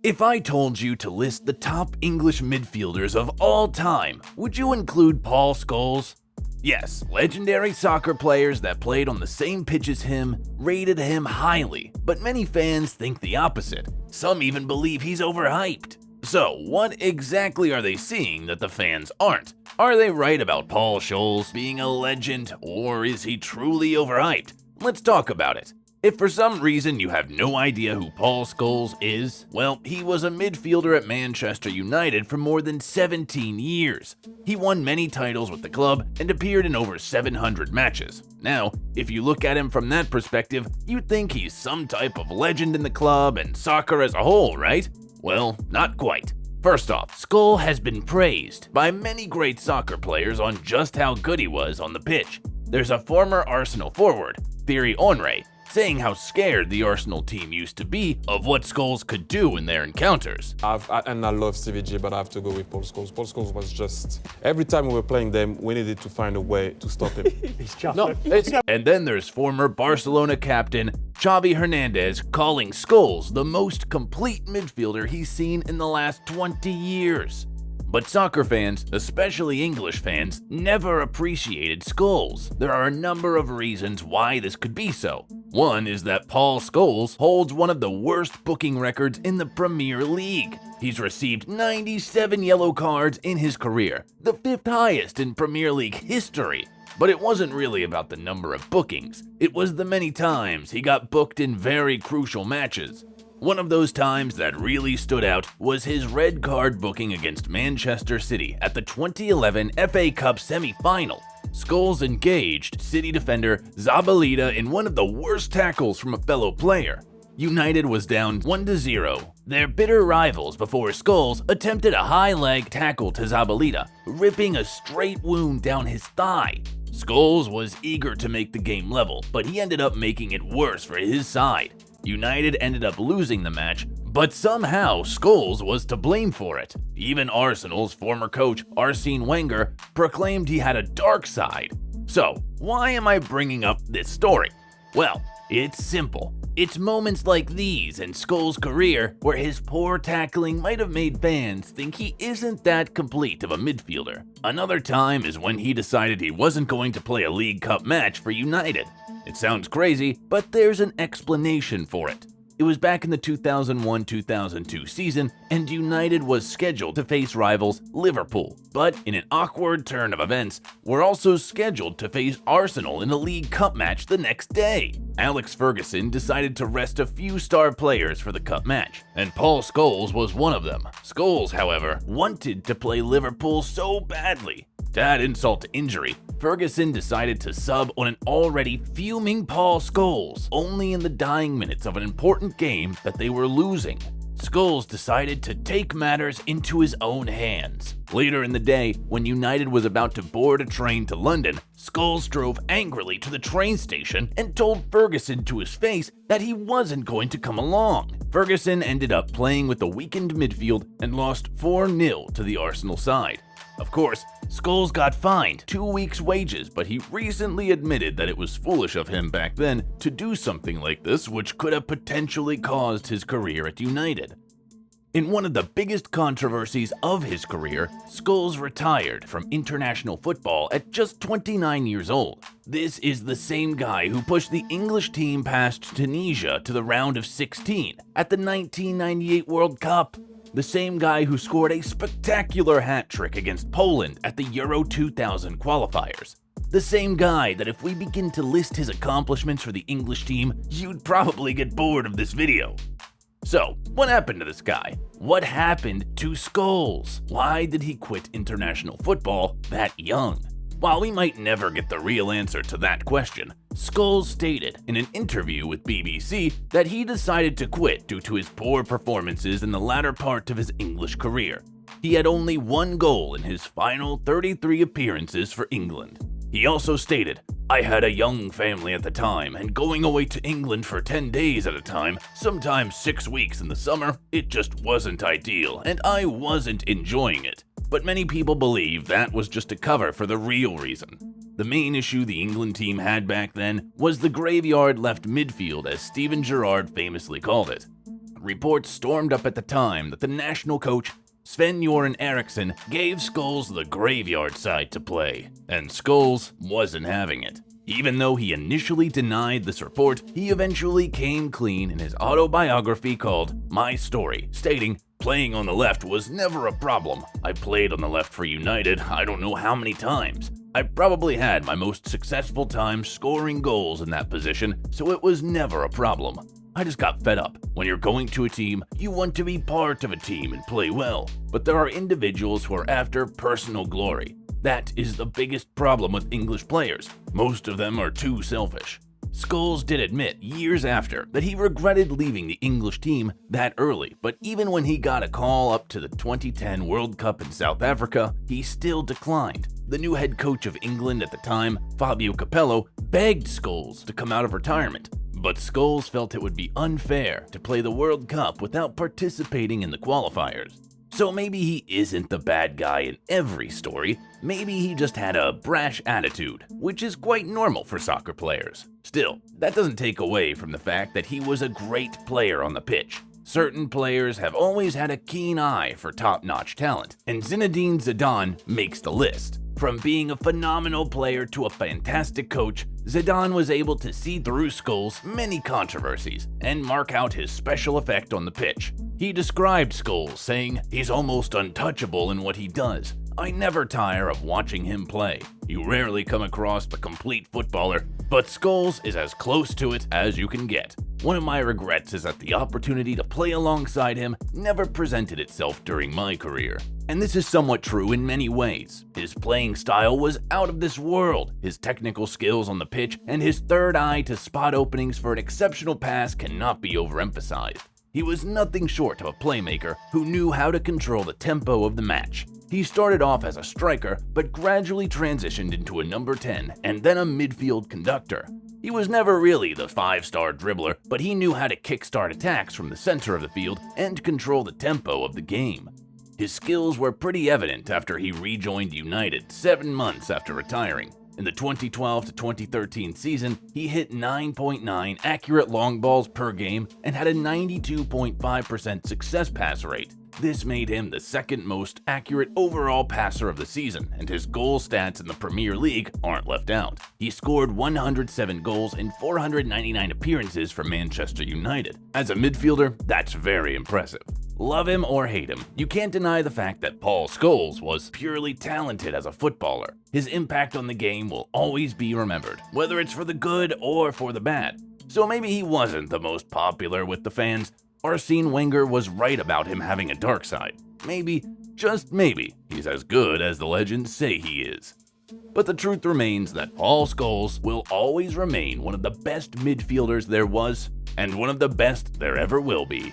If I told you to list the top English midfielders of all time, would you include Paul Scholes? Yes, legendary soccer players that played on the same pitch as him rated him highly, but many fans think the opposite. Some even believe he's overhyped. So, what exactly are they seeing that the fans aren't? Are they right about Paul Scholes being a legend, or is he truly overhyped? Let's talk about it. If for some reason you have no idea who Paul Scholes is, well, he was a midfielder at Manchester United for more than 17 years. He won many titles with the club and appeared in over 700 matches. Now, if you look at him from that perspective, you'd think he's some type of legend in the club and soccer as a whole, right? Well, not quite. First off, Scholes has been praised by many great soccer players on just how good he was on the pitch. There's a former Arsenal forward, Thierry Henry, saying how scared the Arsenal team used to be of what Scholes could do in their encounters. I love CVG, but I have to go with Paul Scholes. Paul Scholes was just, every time we were playing them, we needed to find a way to stop him. And then there's former Barcelona captain Xavi Hernandez calling Scholes the most complete midfielder he's seen in the last 20 years. But soccer fans, especially English fans, never appreciated Scholes. There are a number of reasons why this could be so. One is that Paul Scholes holds one of the worst booking records in the Premier League. He's received 97 yellow cards in his career, the 5th highest in Premier League history. But it wasn't really about the number of bookings. It was the many times he got booked in very crucial matches. One of those times that really stood out was his red card booking against Manchester City at the 2011 FA Cup semi-final. Scholes engaged City defender Zabaleta in one of the worst tackles from a fellow player. United was down 1-0. Their bitter rivals before Scholes attempted a high leg tackle to Zabaleta, ripping a straight wound down his thigh. Scholes was eager to make the game level, but he ended up making it worse for his side. United ended up losing the match, but somehow Scholes was to blame for it. Even Arsenal's former coach, Arsene Wenger, proclaimed he had a dark side. So, why am I bringing up this story? Well, it's simple. It's moments like these in Scholes' career where his poor tackling might have made fans think he isn't that complete of a midfielder. Another time is when he decided he wasn't going to play a League Cup match for United. It sounds crazy, but there's an explanation for it. It was back in the 2001-2002 season, and United was scheduled to face rivals Liverpool. But in an awkward turn of events, were also scheduled to face Arsenal in a League Cup match the next day. Alex Ferguson decided to rest a few star players for the cup match, and Paul Scholes was one of them. Scholes, however, wanted to play Liverpool so badly. To add insult to injury, Ferguson decided to sub on an already fuming Paul Scholes, only in the dying minutes of an important game that they were losing. Scholes decided to take matters into his own hands. Later in the day, when United was about to board a train to London, Scholes drove angrily to the train station and told Ferguson to his face that he wasn't going to come along. Ferguson ended up playing with the weakened midfield and lost 4-0 to the Arsenal side. Of course, Scholes got fined 2 weeks' wages, but he recently admitted that it was foolish of him back then to do something like this, which could have potentially caused his career at United. In one of the biggest controversies of his career, Scholes retired from international football at just 29 years old. This is the same guy who pushed the English team past Tunisia to the round of 16 at the 1998 World Cup. The same guy who scored a spectacular hat trick against Poland at the Euro 2000 qualifiers. The same guy that if we begin to list his accomplishments for the English team, you'd probably get bored of this video. So, what happened to this guy? What happened to Scholes? Why did he quit international football that young? While we might never get the real answer to that question, Scholes stated in an interview with BBC that he decided to quit due to his poor performances in the latter part of his English career. He had only one goal in his final 33 appearances for England. He also stated, "I had a young family at the time, and going away to England for 10 days at a time, sometimes 6 weeks in the summer, it just wasn't ideal, and I wasn't enjoying it." But many people believe that was just a cover for the real reason. The main issue the England team had back then was the graveyard left midfield, as Steven Gerrard famously called it. reports stormed up at the time that the national coach Sven-Göran Eriksson gave Scholes the graveyard side to play, and Scholes wasn't having it. Even though he initially denied this report, he eventually came clean in his autobiography called My Story, stating, "Playing on the left was never a problem. I played on the left for United I don't know how many times. I probably had my most successful time scoring goals in that position, so it was never a problem. I just got fed up. When you're going to a team, you want to be part of a team and play well. But there are individuals who are after personal glory. That is the biggest problem with English players. Most of them are too selfish." Scholes did admit years after that he regretted leaving the English team that early, but even when he got a call up to the 2010 World Cup in South Africa, he still declined. The new head coach of England at the time, Fabio Capello, begged Scholes to come out of retirement. But Scholes felt it would be unfair to play the World Cup without participating in the qualifiers. So maybe he isn't the bad guy in every story, maybe he just had a brash attitude, which is quite normal for soccer players. Still, that doesn't take away from the fact that he was a great player on the pitch. Certain players have always had a keen eye for top-notch talent, and Zinedine Zidane makes the list. From being a phenomenal player to a fantastic coach, Zidane was able to see through Scholes' many controversies and mark out his special effect on the pitch. He described Scholes saying, "He's almost untouchable in what he does. I never tire of watching him play. You rarely come across the complete footballer, but Scholes is as close to it as you can get. One of my regrets is that the opportunity to play alongside him never presented itself during my career." And this is somewhat true in many ways. His playing style was out of this world. His technical skills on the pitch and his third eye to spot openings for an exceptional pass cannot be overemphasized. He was nothing short of a playmaker who knew how to control the tempo of the match. He started off as a striker, but gradually transitioned into a number 10 and then a midfield conductor. He was never really the five-star dribbler, but he knew how to kickstart attacks from the center of the field and control the tempo of the game. His skills were pretty evident after he rejoined United 7 months after retiring. In the 2012 to 2013 season, he hit 9.9 accurate long balls per game and had a 92.5% success pass rate. This made him the second most accurate overall passer of the season, and his goal stats in the Premier League aren't left out. He scored 107 goals in 499 appearances for Manchester United. As a midfielder, that's very impressive. Love him or hate him, you can't deny the fact that Paul Scholes was purely talented as a footballer. His impact on the game will always be remembered, whether it's for the good or for the bad. So maybe he wasn't the most popular with the fans. Arsene Wenger was right about him having a dark side. Maybe, just maybe, he's as good as the legends say he is. But the truth remains that Paul Scholes will always remain one of the best midfielders there was, and one of the best there ever will be.